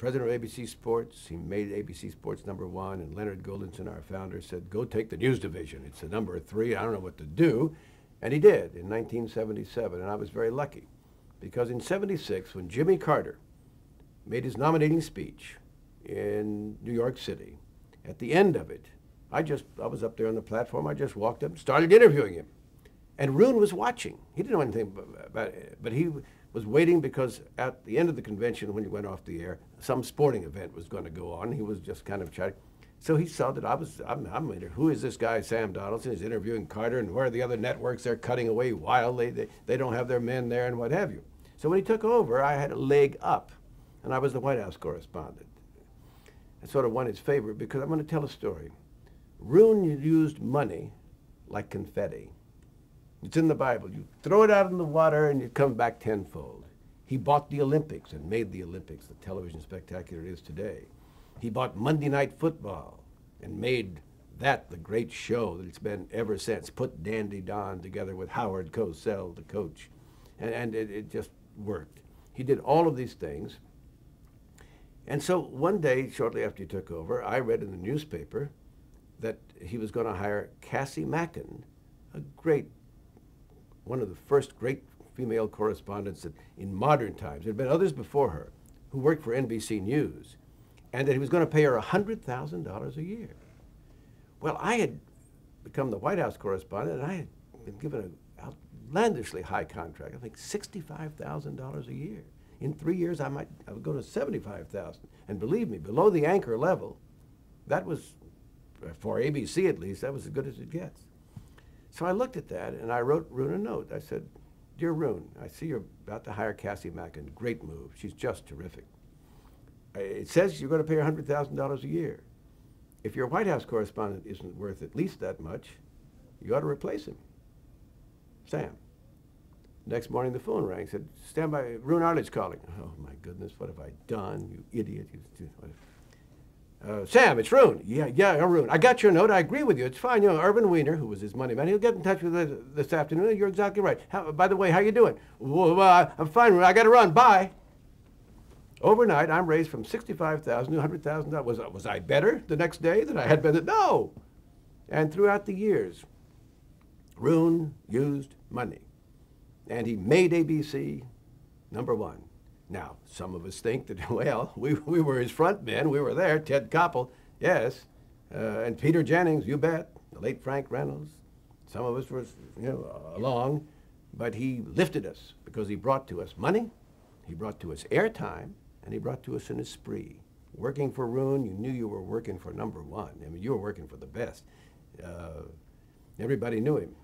president of ABC Sports. He made ABC Sports #1, and Leonard Goldenson, our founder, said, go take the news division. It's the number 3. I don't know what to do. And he did in 1977, and I was very lucky. Because in '76, when Jimmy Carter made his nominating speech in New York City, at the end of it, I was up there on the platform. I just walked up and started interviewing him. And Roone was watching. He didn't know anything about it, but he was waiting because at the end of the convention, when he went off the air, some sporting event was going to go on. He was just kind of chatting. So he saw that who is this guy, Sam Donaldson? He's interviewing Carter, and where are the other networks? They're cutting away wildly. They don't have their men there and what have you. So when he took over, I had a leg up, and I was the White House correspondent. I sort of won his favor because I'm going to tell a story. Roone used money like confetti. It's in the Bible. You throw it out in the water and it comes back tenfold. He bought the Olympics and made the Olympics the television spectacular it is today. He bought Monday Night Football and made that the great show that it's been ever since. Put Dandy Don together with Howard Cosell, the coach. And it just worked. He did all of these things. And so one day, shortly after he took over, I read in the newspaper that he was going to hire Cassie Macken, one of the first great female correspondents that in modern times. There had been others before her who worked for NBC News, and that he was going to pay her $100,000 a year. Well, I had become the White House correspondent, and I had been given an outlandishly high contract, I think $65,000 a year. In 3 years, I would go to $75,000. And believe me, below the anchor level, that was, for ABC at least, that was as good as it gets. So I looked at that, and I wrote Roone a note. I said, Dear Roone, I see you're about to hire Cassie Macken. Great move. She's just terrific. It says you're going to pay her $100,000 a year. If your White House correspondent isn't worth at least that much, you ought to replace him. Sam. Next morning, the phone rang. Said, stand by, Roone Arledge calling. Oh, my goodness, what have I done, you idiot? Sam, it's Roone. Yeah, Roone. I got your note. I agree with you. It's fine. You know, Irvin Weiner, who was his money man, he'll get in touch with us this afternoon. You're exactly right. By the way, how you doing? Well, I'm fine, Roone. I got to run. Bye. Overnight, I'm raised from $65,000 to $100,000. Was I better the next day than I had been? No. And throughout the years, Roone used money. And he made ABC #1. Now, some of us think that, well, we were his front men. We were there. Ted Koppel, yes. And Peter Jennings, you bet. The late Frank Reynolds. Some of us were, along. But he lifted us because he brought to us money, he brought to us airtime, and he brought to us an esprit. Working for Roone, you knew you were working for #1. I mean, you were working for the best. Everybody knew him.